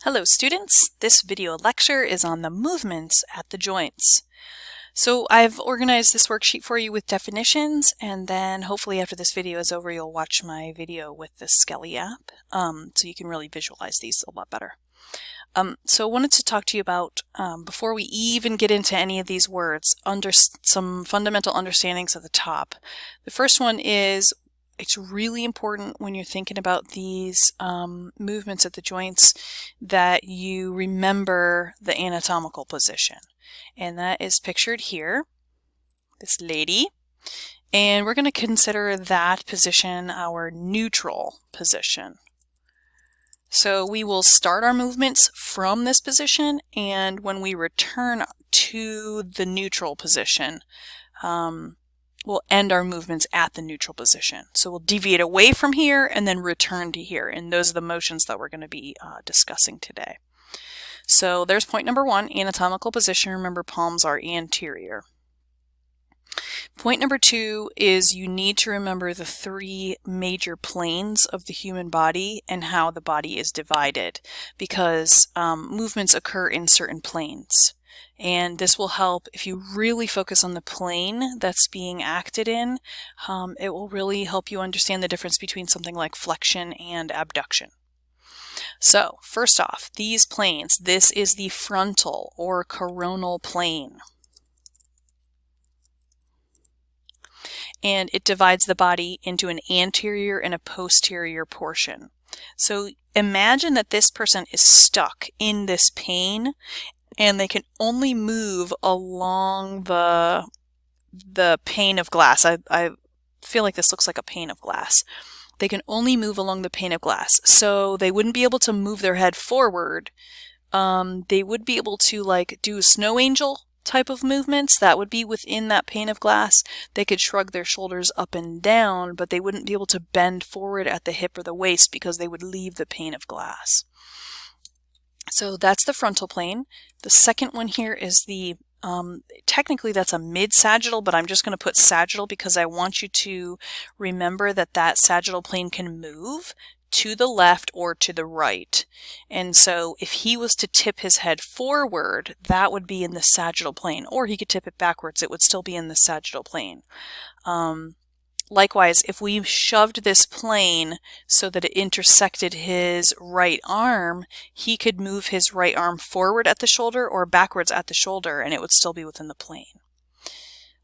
Hello students, this video lecture is on the movements at the joints. So I've organized this worksheet for you with definitions, and then hopefully after this video is over you'll watch my video with the Skelly app so you can really visualize these a lot better. So I wanted to talk to you about, before we even get into any of these words, some fundamental understandings at the top. The first one is it's really important when you're thinking about these movements at the joints that you remember the anatomical position. And that is pictured here, this lady. And we're going to consider that position our neutral position. So we will start our movements from this position, and when we return to the neutral position, we'll end our movements at the neutral position. So we'll deviate away from here and then return to here, and those are the motions that we're going to be discussing today. So there's point number one, anatomical position. Remember, palms are anterior. Point number two is you need to remember the three major planes of the human body and how the body is divided, because movements occur in certain planes. And this will help if you really focus on the plane that's being acted in. It will really help you understand the difference between something like flexion and abduction. So first off, these planes, this is the frontal or coronal plane. And it divides the body into an anterior and a posterior portion. So imagine that this person is stuck in this pane and they can only move along the pane of glass. I feel like this looks like a pane of glass. They can only move along the pane of glass. So they wouldn't be able to move their head forward. They would be able to like do a snow angel type of movements that would be within that pane of glass. They could shrug their shoulders up and down, but they wouldn't be able to bend forward at the hip or the waist because they would leave the pane of glass. So that's the frontal plane. The second one here is the, technically that's a mid-sagittal, but I'm just going to put sagittal because I want you to remember that that sagittal plane can move to the left or to the right. And so if he was to tip his head forward, that would be in the sagittal plane, or he could tip it backwards, it would still be in the sagittal plane. Likewise, if we shoved this plane so that it intersected his right arm, he could move his right arm forward at the shoulder or backwards at the shoulder, and it would still be within the plane.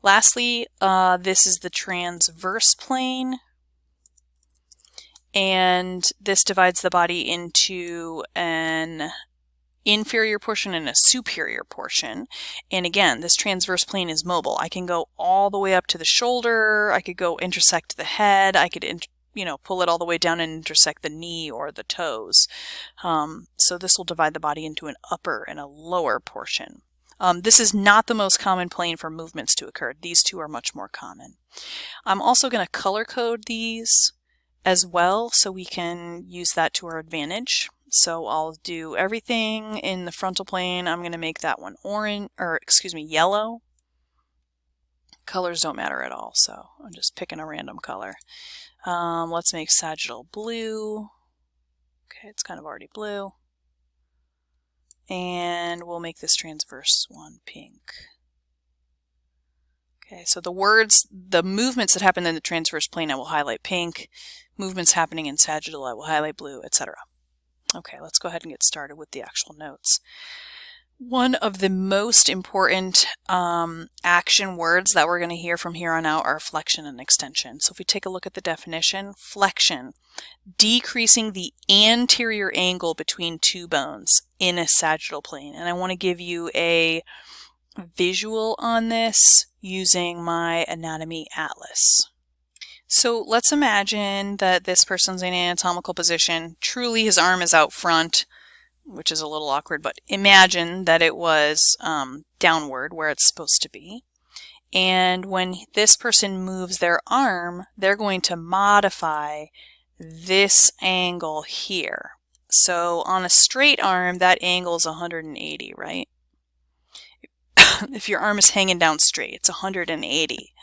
Lastly, this is the transverse plane. And this divides the body into an inferior portion and a superior portion. And again, this transverse plane is mobile. I can go all the way up to the shoulder. I could go intersect the head. I could, pull it all the way down and intersect the knee or the toes. So this will divide the body into an upper and a lower portion. This is not the most common plane for movements to occur. These two are much more common. I'm also going to color code these as well, so we can use that to our advantage. So I'll do everything in the frontal plane. I'm going to make that one yellow. Colors don't matter at all, so I'm just picking a random color. Let's make sagittal blue. Okay, it's kind of already blue. And we'll make this transverse one pink. Okay, so the movements that happen in the transverse plane, I will highlight pink. Movements happening in sagittal, I will highlight blue, etc. Okay, let's go ahead and get started with the actual notes. One of the most important action words that we're going to hear from here on out are flexion and extension. So if we take a look at the definition, flexion, decreasing the anterior angle between two bones in a sagittal plane. And I want to give you a visual on this using my anatomy atlas. So let's imagine that this person's in an anatomical position. Truly his arm is out front, which is a little awkward, but imagine that it was downward where it's supposed to be. And when this person moves their arm, they're going to modify this angle here. So on a straight arm, that angle is 180, right? If your arm is hanging down straight, it's 180.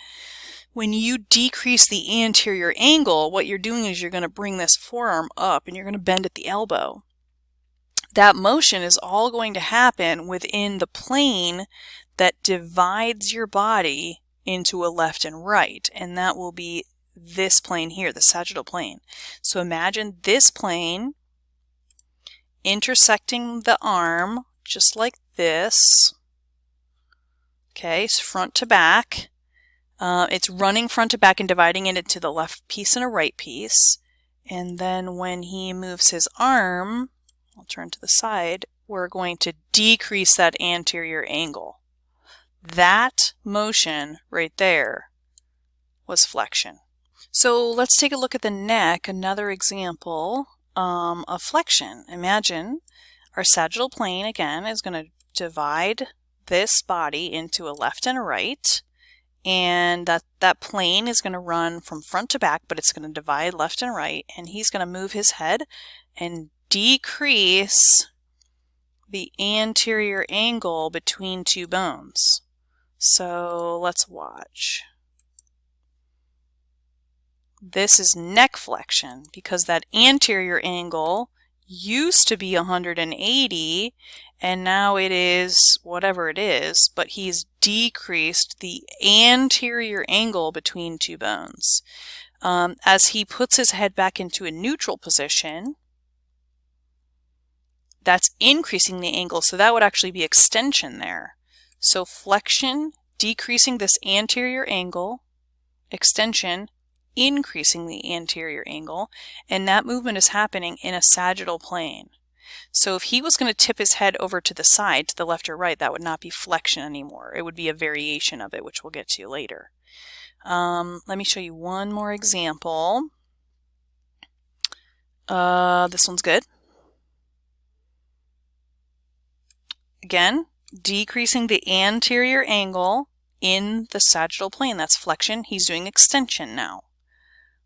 When you decrease the anterior angle, what you're doing is you're going to bring this forearm up and you're going to bend at the elbow. that motion is all going to happen within the plane that divides your body into a left and right, and that will be this plane here, the sagittal plane. So imagine this plane intersecting the arm just like this. Okay, so front to back. It's running front to back and dividing it into the left piece and a right piece. And then when he moves his arm, I'll turn to the side, we're going to decrease that anterior angle. That motion right there was flexion. So let's take a look at the neck, another example of flexion. Imagine our sagittal plane, again, is going to divide this body into a left and a right, and that plane is going to run from front to back, but it's going to divide left and right, and he's going to move his head and decrease the anterior angle between two bones. So let's watch. This is neck flexion because that anterior angle used to be 180 and now it is whatever it is, but he's decreased the anterior angle between two bones. As he puts his head back into a neutral position, that's increasing the angle, so that would actually be extension there. So flexion, decreasing this anterior angle, extension, increasing the anterior angle, and that movement is happening in a sagittal plane. So if he was going to tip his head over to the side, to the left or right, that would not be flexion anymore. It would be a variation of it, which we'll get to later. Let me show you one more example. This one's good. Again, decreasing the anterior angle in the sagittal plane. That's flexion. He's doing extension now.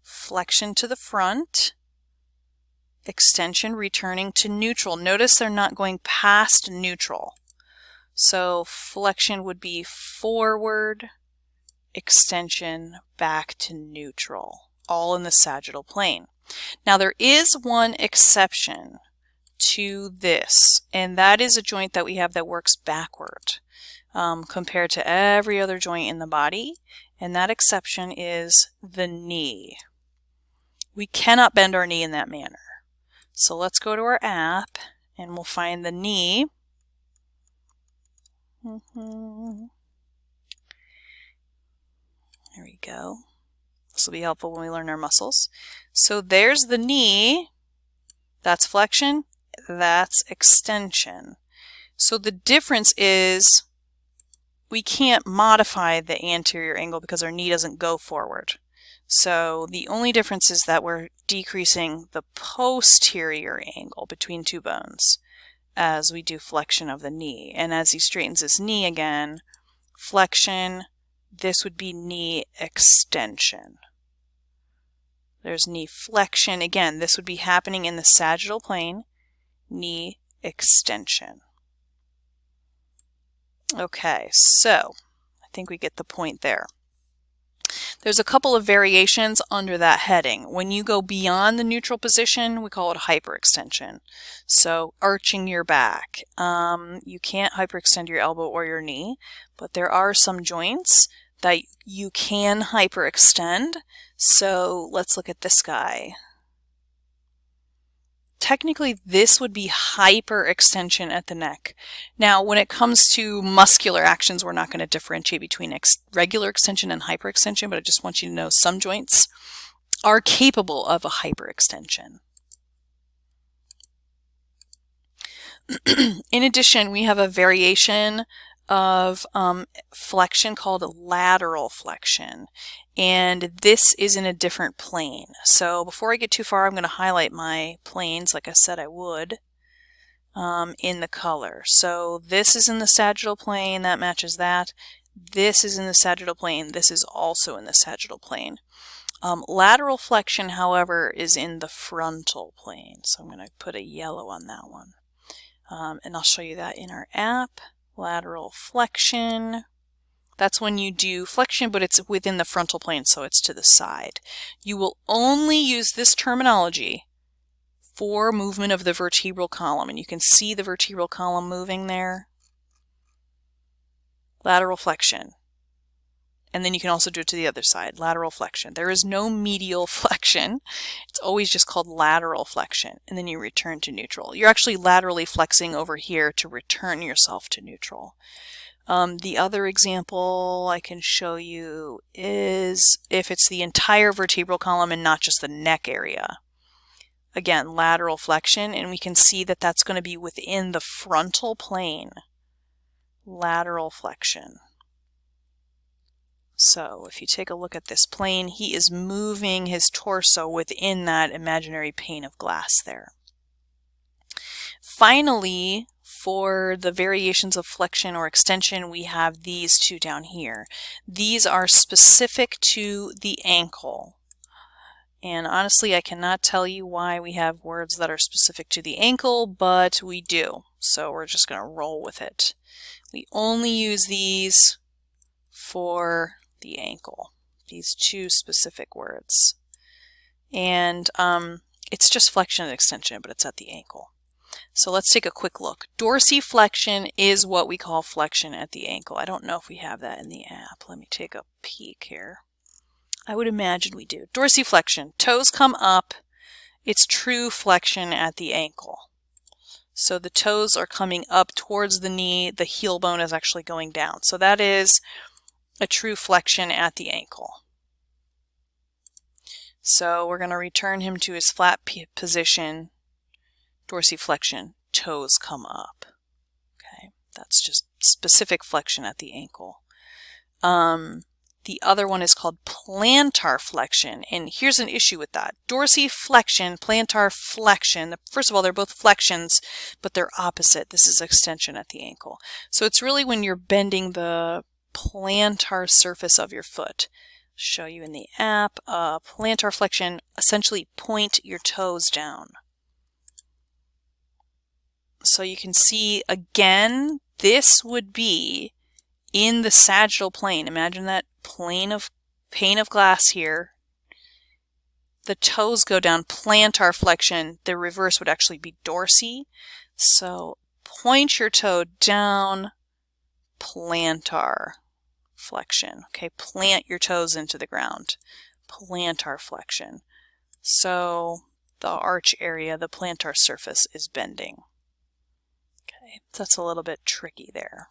Flexion to the front, extension returning to neutral. Notice they're not going past neutral. So flexion would be forward, extension, back to neutral, all in the sagittal plane. Now there is one exception to this, and that is a joint that we have that works backward compared to every other joint in the body, and that exception is the knee. We cannot bend our knee in that manner. So let's go to our app and we'll find the knee. There we go. This will be helpful when we learn our muscles. So there's the knee. That's flexion. That's extension. So the difference is we can't modify the anterior angle because our knee doesn't go forward. So the only difference is that we're decreasing the posterior angle between two bones as we do flexion of the knee. And as he straightens his knee again, flexion, this would be knee extension. There's knee flexion. Again, this would be happening in the sagittal plane, knee extension. Okay, so I think we get the point there. There's a couple of variations under that heading. When you go beyond the neutral position, we call it hyperextension. So arching your back. You can't hyperextend your elbow or your knee, but there are some joints that you can hyperextend. So let's look at this guy. Technically, this would be hyperextension at the neck. Now, when it comes to muscular actions, we're not going to differentiate between regular extension and hyperextension, but I just want you to know some joints are capable of a hyperextension. In addition, we have a variation of flexion called lateral flexion, and this is in a different plane. So before I get too far, I'm going to highlight my planes like I said I would in the color. So this is in the sagittal plane, that matches that. This is in the sagittal plane, this is also in the sagittal plane. Lateral flexion, however, is in the frontal plane, so I'm going to put a yellow on that one. And I'll show you that in our app. Lateral flexion. That's when you do flexion, but it's within the frontal plane, so it's to the side. You will only use this terminology for movement of the vertebral column, and you can see the vertebral column moving there. Lateral flexion. And then you can also do it to the other side, lateral flexion. There is no medial flexion. It's always just called lateral flexion. And then you return to neutral. You're actually laterally flexing over here to return yourself to neutral. The other example I can show you is if it's the entire vertebral column and not just the neck area. Again, lateral flexion, and we can see that that's going to be within the frontal plane. Lateral flexion. So if you take a look at this plane, he is moving his torso within that imaginary pane of glass there. Finally, for the variations of flexion or extension, we have these two down here. These are specific to the ankle. And honestly, I cannot tell you why we have words that are specific to the ankle, but we do. So we're just going to roll with it. We only use these for the ankle, these two specific words. And it's just flexion and extension, but it's at the ankle. So let's take a quick look. Dorsiflexion is what we call flexion at the ankle. I don't know if we have that in the app. Let me take a peek here. I would imagine we do. Dorsiflexion, toes come up. It's true flexion at the ankle. So the toes are coming up towards the knee. The heel bone is actually going down. So that is a true flexion at the ankle. So we're going to return him to his flat position, dorsiflexion, toes come up. Okay, that's just specific flexion at the ankle. The other one is called plantar flexion, and here's an issue with that. Dorsiflexion, plantar flexion, first of all, they're both flexions, but they're opposite. This is extension at the ankle. So it's really when you're bending the plantar surface of your foot. Show you in the app. Plantar flexion, essentially point your toes down. So you can see again, this would be in the sagittal plane. Imagine that pane of glass here. The toes go down, plantar flexion. The reverse would actually be dorsi. So point your toe down, plantar flexion. Okay, plant your toes into the ground. Plantar flexion. So the arch area, the plantar surface is bending. Okay, that's a little bit tricky there.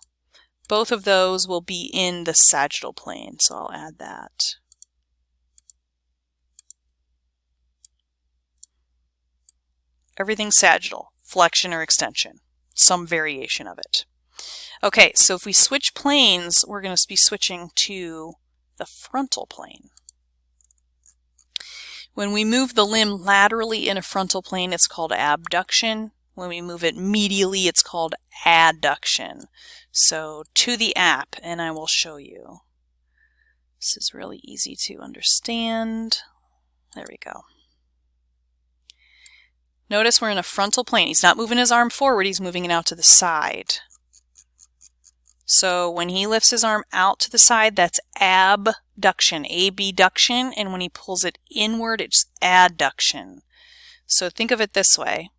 Both of those will be in the sagittal plane, so I'll add that. Everything sagittal, flexion or extension, some variation of it. Okay, so if we switch planes, we're going to be switching to the frontal plane. When we move the limb laterally in a frontal plane, it's called abduction. When we move it medially, it's called adduction. So to the app, and I will show you. This is really easy to understand. There we go. Notice we're in a frontal plane. He's not moving his arm forward, he's moving it out to the side. So when he lifts his arm out to the side, that's abduction, abduction, and when he pulls it inward, it's adduction. So think of it this way.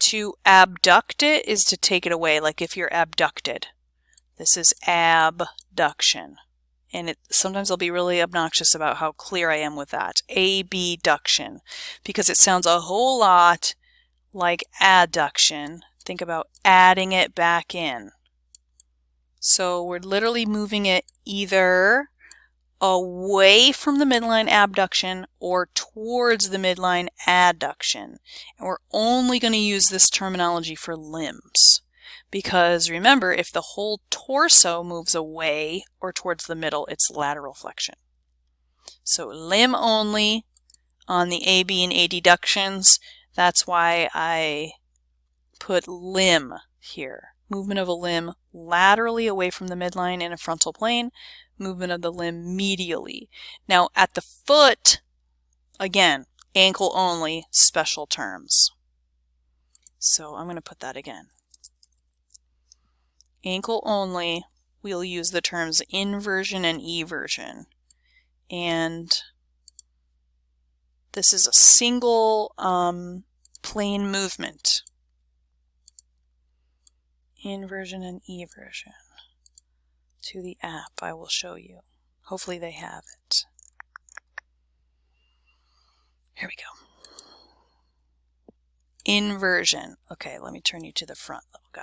To abduct it is to take it away, like if you're abducted. This is abduction. And sometimes I'll be really obnoxious about how clear I am with that. Abduction. Because it sounds a whole lot like adduction. Think about adding it back in. So we're literally moving it either away from the midline abduction or towards the midline adduction. And we're only going to use this terminology for limbs. Because remember, if the whole torso moves away or towards the middle, it's lateral flexion. So limb only on the AB and adductions. That's why I put limb here. Movement of a limb laterally away from the midline in a frontal plane. Movement of the limb medially. Now at the foot, again, ankle only, special terms. So I'm going to put that again. Ankle only, we'll use the terms inversion and eversion. And This is a single plane movement. Inversion and eversion. To the app, I will show you. Hopefully they have it. Here we go. Inversion. Okay, let me turn you to the front, little guy.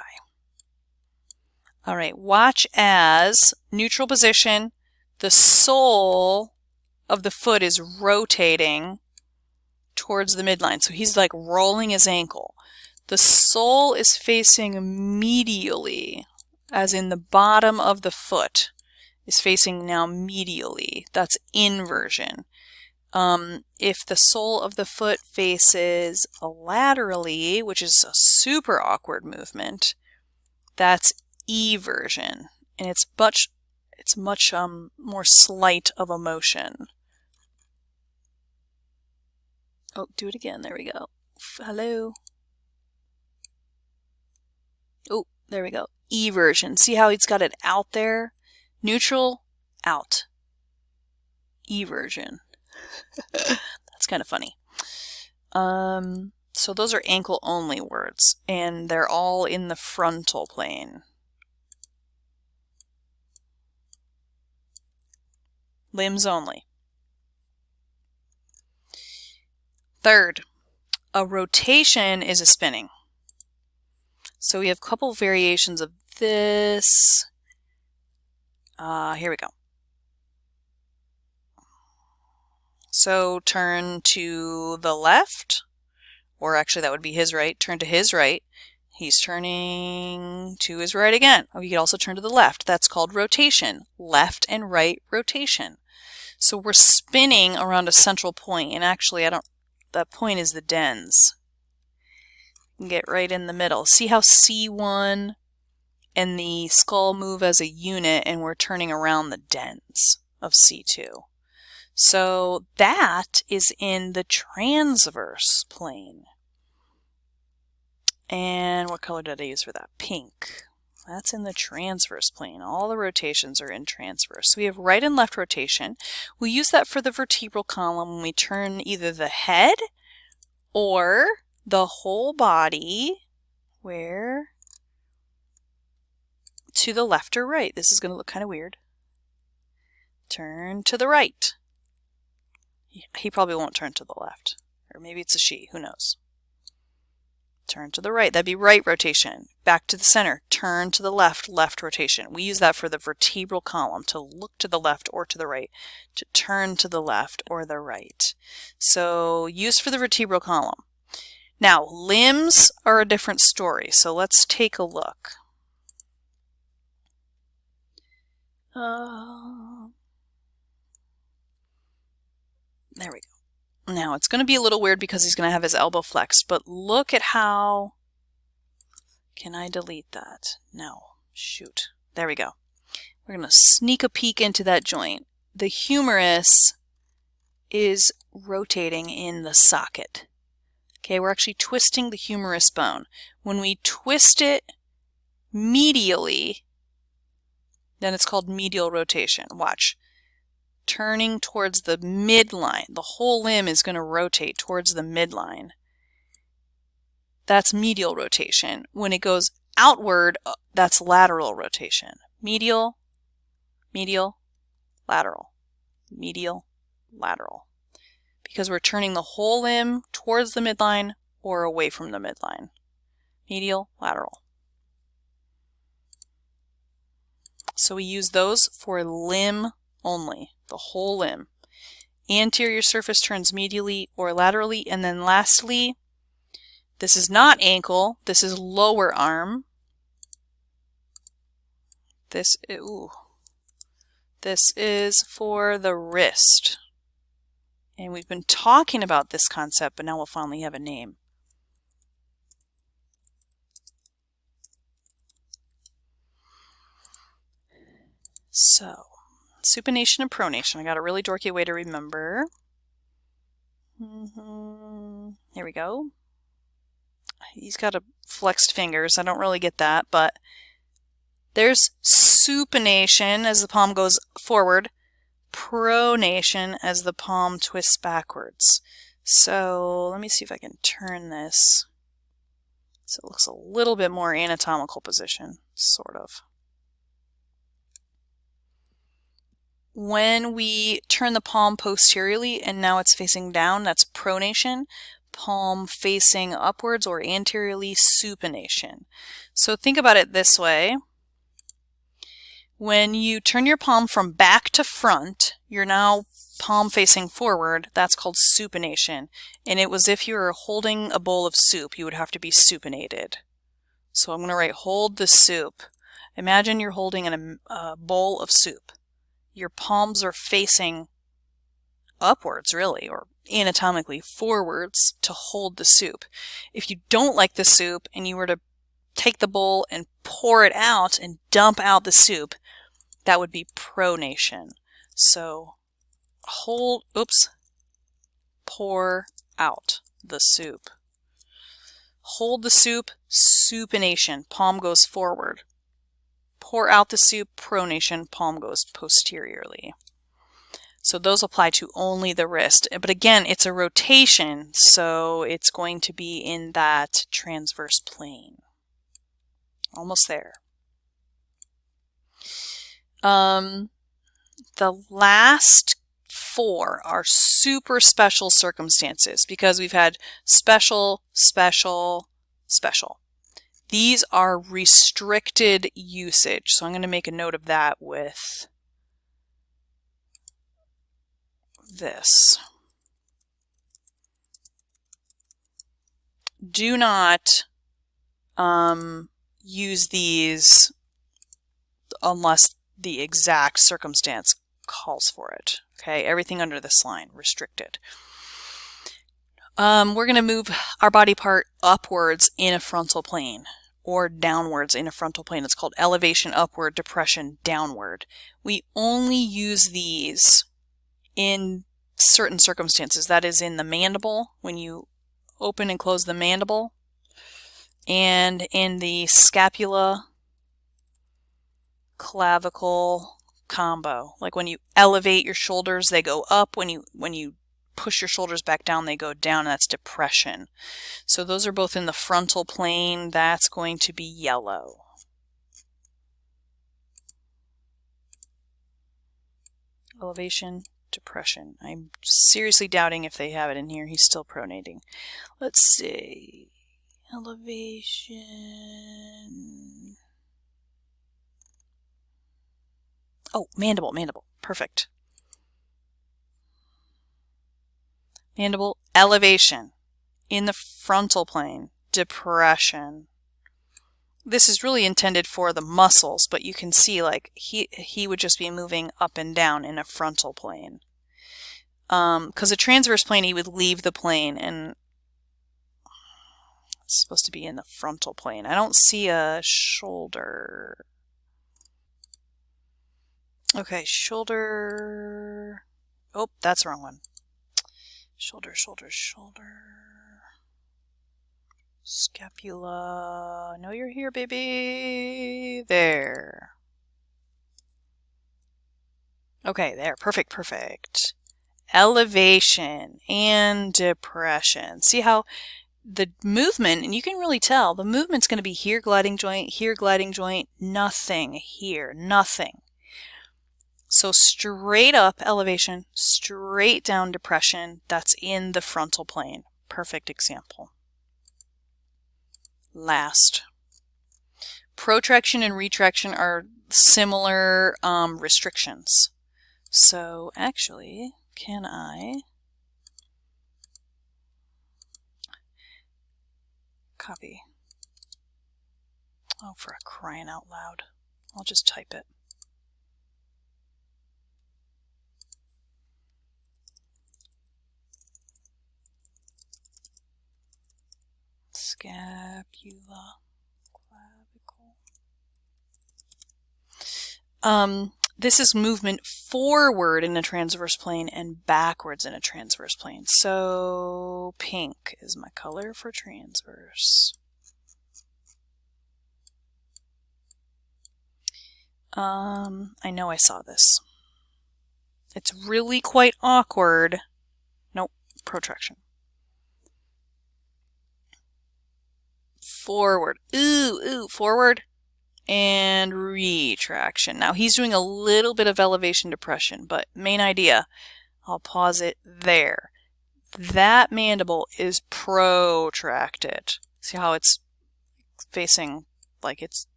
All right, watch as neutral position, the sole of the foot is rotating towards the midline. So he's like rolling his ankle. The sole is facing medially, as in the bottom of the foot is facing now medially. That's inversion. If the sole of the foot faces laterally, which is a super awkward movement, that's eversion, and it's much more slight of a motion. Oh, do it again. There we go. Hello. Oh, there we go. Eversion. See how he's got it out there? Neutral, out. Eversion. That's kind of funny. So those are ankle only words, and they're all in the frontal plane. Limbs only. Third, a rotation is a spinning. So we have a couple variations of this. Here we go. So turn to the left, or actually that would be his right. Turn to his right. He's turning to his right again. Oh, you could also turn to the left. That's called rotation. Left and right rotation. So we're spinning around a central point, and actually that point is the dens. You can get right in the middle. See how C1 and the skull move as a unit, and we're turning around the dens of C2. So that is in the transverse plane. And what color did I use for that? Pink. That's in the transverse plane. All the rotations are in transverse. So we have right and left rotation. We use that for the vertebral column when we turn either the head or the whole body to the left or right. This is going to look kind of weird. Turn to the right. He probably won't turn to the left. Or maybe it's a she, who knows. Turn to the right, that'd be right rotation. Back to the center, turn to the left, left rotation. We use that for the vertebral column, to look to the left or to the right, to turn to the left or the right. So used for the vertebral column. Now, limbs are a different story, so let's take a look. There we go. Now, it's going to be a little weird because he's going to have his elbow flexed, but look at how... Can I delete that? No. Shoot. There we go. We're going to sneak a peek into that joint. The humerus is rotating in the socket. Okay, we're actually twisting the humerus bone. When we twist it medially, then it's called medial rotation. Watch. Turning towards the midline. The whole limb is going to rotate towards the midline. That's medial rotation. When it goes outward, that's lateral rotation. Medial, medial, lateral. Medial, lateral. Because we're turning the whole limb towards the midline or away from the midline. Medial, lateral. So we use those for limb only. The whole limb. Anterior surface turns medially or laterally, and then lastly, this is not ankle, this is lower arm. This is for the wrist. And we've been talking about this concept, but now we'll finally have a name. So, supination and pronation. I got a really dorky way to remember. Here we go. He's got a flexed fingers. I don't really get that, but there's supination as the palm goes forward, pronation as the palm twists backwards. So let me see if I can turn this so it looks a little bit more anatomical position, sort of. When we turn the palm posteriorly and now it's facing down, that's pronation. Palm facing upwards or anteriorly, supination. So think about it this way. When you turn your palm from back to front, you're now palm facing forward. That's called supination. And it was if you were holding a bowl of soup, you would have to be supinated. So I'm going to write hold the soup. Imagine you're holding a bowl of soup. Your palms are facing upwards, really, or anatomically forwards to hold the soup. If you don't like the soup and you were to take the bowl and pour it out and dump out the soup, that would be pronation. So hold, pour out the soup. Hold the soup, supination, palm goes forward. Pour out the soup, pronation, palm goes posteriorly. So those apply to only the wrist. But again, it's a rotation, so it's going to be in that transverse plane. Almost there. The last four are super special circumstances because we've had special, special, special. These are restricted usage. So I'm going to make a note of that with this. Do not use these unless the exact circumstance calls for it. Okay, everything under this line, restricted. We're going to move our body part upwards in a frontal plane or downwards in a frontal plane. It's called elevation upward, depression downward. We only use these in certain circumstances. That is in the mandible, when you open and close the mandible, and in the scapula clavicle combo. Like when you elevate your shoulders, they go up. When you push your shoulders back down, they go down. That's depression. So those are both in the frontal plane. That's going to be yellow. Elevation, depression. I'm seriously doubting if they have it in here. He's still pronating. Let's see. Elevation. Oh, mandible, mandible. Perfect. Mandible, elevation. In the frontal plane, depression. This is really intended for the muscles, but you can see like he would just be moving up and down in a frontal plane. Because a transverse plane, he would leave the plane, and it's supposed to be in the frontal plane. I don't see a shoulder. Okay, shoulder. Oh, that's the wrong one. Shoulder, shoulder, shoulder. Scapula. I know you're here, baby. There. Okay, there. Perfect, perfect. Elevation and depression. See how the movement, and you can really tell, the movement's going to be here, gliding joint, nothing here, nothing. So straight up elevation, straight down depression, that's in the frontal plane. Perfect example. Last. Protraction and retraction are similar restrictions. So actually, can I copy? Oh, for a crying out loud. I'll just type it. Scapula, clavicle. This is movement forward in a transverse plane and backwards in a transverse plane. So pink is my color for transverse. I know I saw this. It's really quite awkward. Nope, protraction. forward, ooh, forward, and retraction. Now he's doing a little bit of elevation depression, but main idea, I'll pause it there. That mandible is protracted. See how it's facing like it's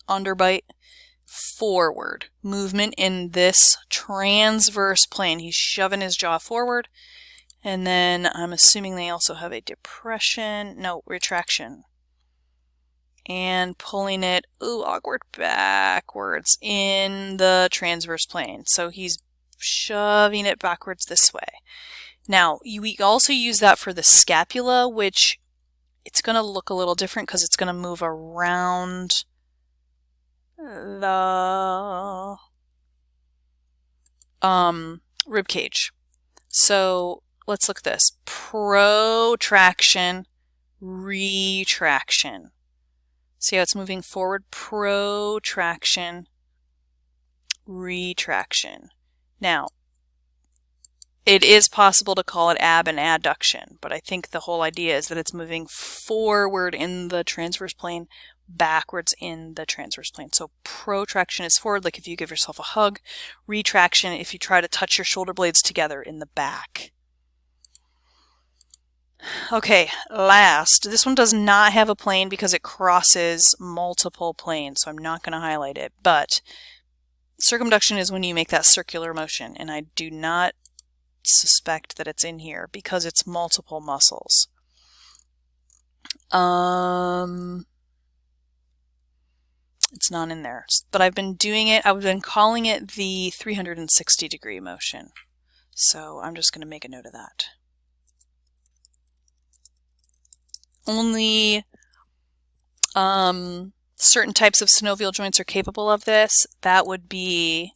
underbite? Forward. Movement in this transverse plane. He's shoving his jaw forward. And then I'm assuming they also have a depression. No, retraction. And pulling it, ooh, awkward, backwards in the transverse plane. So he's shoving it backwards this way. Now, we also use that for the scapula, which it's going to look a little different because it's going to move around the rib cage. So let's look at this. Protraction, retraction. See how it's moving forward? Protraction, retraction. Now, it is possible to call it ab and adduction, but I think the whole idea is that it's moving forward in the transverse plane, backwards in the transverse plane. So protraction is forward, like if you give yourself a hug. Retraction, if you try to touch your shoulder blades together in the back. Okay, last. This one does not have a plane because it crosses multiple planes, so I'm not going to highlight it. But circumduction is when you make that circular motion, and I do not suspect that it's in here because it's multiple muscles. It's not in there, but I've been doing it. I've been calling it the 360-degree motion. So I'm just going to make a note of that. Only certain types of synovial joints are capable of this. That would be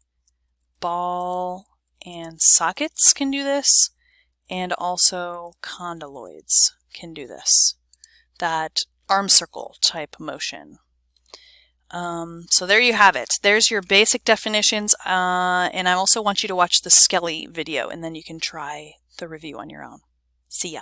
ball and sockets can do this, and also condyloids can do this. That arm circle type motion. So there you have it. There's your basic definitions, and I also want you to watch the Skelly video, and then you can try the review on your own. See ya.